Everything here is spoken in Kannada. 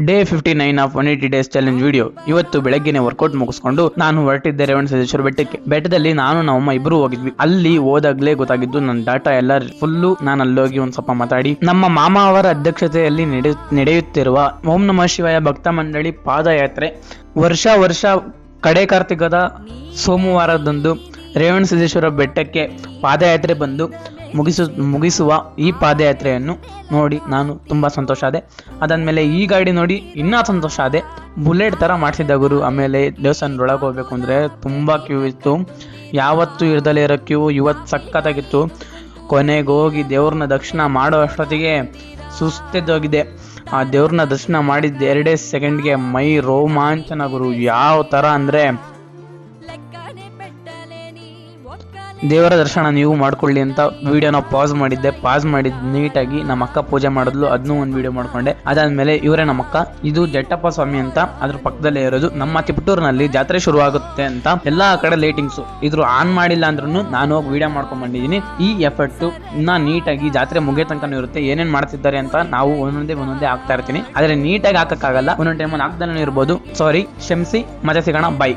Day 59 of 180 days challenge video. ಇವತ್ತು ಬೆಳಗ್ಗೆನೆ ವರ್ಕೌಟ್ ಮುಗಿಸ್ಕೊಂಡು ನಾನು ಹೊರಟಿದ್ದೆ ರೇವಣಸಿದ್ದೇಶ್ವರ ಬೆಟ್ಟಕ್ಕೆ. ಬೆಟ್ಟದಲ್ಲಿ ನಾನು ನಮ್ಮಮ್ಮ ಇಬ್ರು ಹೋಗಿದ್ವಿ. ಅಲ್ಲಿ ಹೋದಾಗ್ಲೇ ಗೊತ್ತಾಗಿದ್ದು ನನ್ನ ಡಾಟಾ ಎಲ್ಲ ಫುಲ್ಲು. ನಾನು ಅಲ್ಲೋಗಿ ಒಂದ್ ಸ್ವಲ್ಪ ಮಾತಾಡಿ ನಮ್ಮ ಮಾಮ ಅವರ ಅಧ್ಯಕ್ಷತೆಯಲ್ಲಿ ನಡೆಯುತ್ತಿರುವ ಓಂ ನಮಃ ಶಿವಾಯ ಭಕ್ತ ಮಂಡಳಿ ಪಾದಯಾತ್ರೆ ವರ್ಷ ಕಡೆ ಕಾರ್ತಿಕದ ಸೋಮವಾರದಂದು ರೇವಣಸಿದ್ದೇಶ್ವರ ಬೆಟ್ಟಕ್ಕೆ ಪಾದಯಾತ್ರೆ ಬಂದು ಮುಗಿಸುವ ಈ ಪಾದಯಾತ್ರೆಯನ್ನು ನೋಡಿ ನಾನು ತುಂಬ ಸಂತೋಷ ಆದೆ. ಅದಾದಮೇಲೆ ಈ ಗಾಡಿ ನೋಡಿ ಇನ್ನೂ ಸಂತೋಷ ಆದೆ. ಬುಲೆಟ್ ಥರ ಮಾಡಿಸಿದ್ದ ಗುರು. ಆಮೇಲೆ ದೇವಸ್ಥಾನದೊಳಗೆ ಹೋಗ್ಬೇಕು ಅಂದರೆ ತುಂಬ ಕ್ಯೂ ಇತ್ತು. ಯಾವತ್ತೂ ಇರ್ದಲೇ ಇರೋ ಕ್ಯೂ ಇವತ್ತು ಸಖತ್ತಾಗಿತ್ತು. ಕೊನೆಗೆ ಹೋಗಿ ದೇವ್ರನ್ನ ದರ್ಶನ ಮಾಡೋ ಅಷ್ಟೊತ್ತಿಗೆ ಸುಸ್ತೆದ್ದೋಗಿದೆ. ಆ ದೇವ್ರನ್ನ ದರ್ಶನ ಮಾಡಿದ್ದು 2 ಸೆಕೆಂಡ್ಗೆ ಮೈ ರೋಮಾಂಚನ ಗುರು. ಯಾವ ಥರ ಅಂದರೆ ದೇವರ ದರ್ಶನ ನೀವು ಮಾಡ್ಕೊಳ್ಳಿ ಅಂತ ವಿಡಿಯೋನ ಪಾಸ್ ಮಾಡಿದ್ದು ನೀಟಾಗಿ ನಮ್ಮ ಅಕ್ಕ ಪೂಜೆ ಮಾಡಿದ್ಲು, ಅದನ್ನೂ ಒಂದು ವಿಡಿಯೋ ಮಾಡ್ಕೊಂಡೆ. ಅದಾದ್ಮೇಲೆ ಇವರೇ ನಮ್ಮ ಅಕ್ಕ. ಇದು ಜಟ್ಟಪ್ಪ ಸ್ವಾಮಿ ಅಂತ ಅದ್ರ ಪಕ್ಕದಲ್ಲೇ ಇರೋದು. ನಮ್ಮ ತಿಪಟೂರಿನಲ್ಲಿ ಜಾತ್ರೆ ಶುರು ಆಗುತ್ತೆ ಅಂತ ಎಲ್ಲಾ ಕಡೆ ಲೈಟಿಂಗ್ಸು ಇದ್ರು ಆನ್ ಮಾಡಿಲ್ಲ ಅಂದ್ರೂ ನಾನು ಹೋಗಿ ವಿಡಿಯೋ ಮಾಡ್ಕೊಂಡ್ ಬಂದಿದ್ದೀನಿ. ಈ ಎಫರ್ಟ್ ಇನ್ನ ನೀಟಾಗಿ ಜಾತ್ರೆ ಮುಗಿಯೋ ತನಕ ಇರುತ್ತೆ. ಏನೇನ್ ಮಾಡ್ತಿದ್ದಾರೆ ಅಂತ ನಾವು ಒಂದೊಂದೇ ಆಗ್ತಾ ಇರ್ತೀನಿ. ಆದ್ರೆ ನೀಟಾಗಿ ಹಾಕಕ್ಕಾಗಲ್ಲ. ಒಂದೊಂದು ಟೈಮಲ್ಲಿ ಹಾಕ್ದಲ್ಲೇ ಇರ್ಬೋದು. ಸಾರಿ, ಕ್ಷಮಿಸಿ. ಮತ್ತೆ ಸಿಗೋಣ. ಬೈ.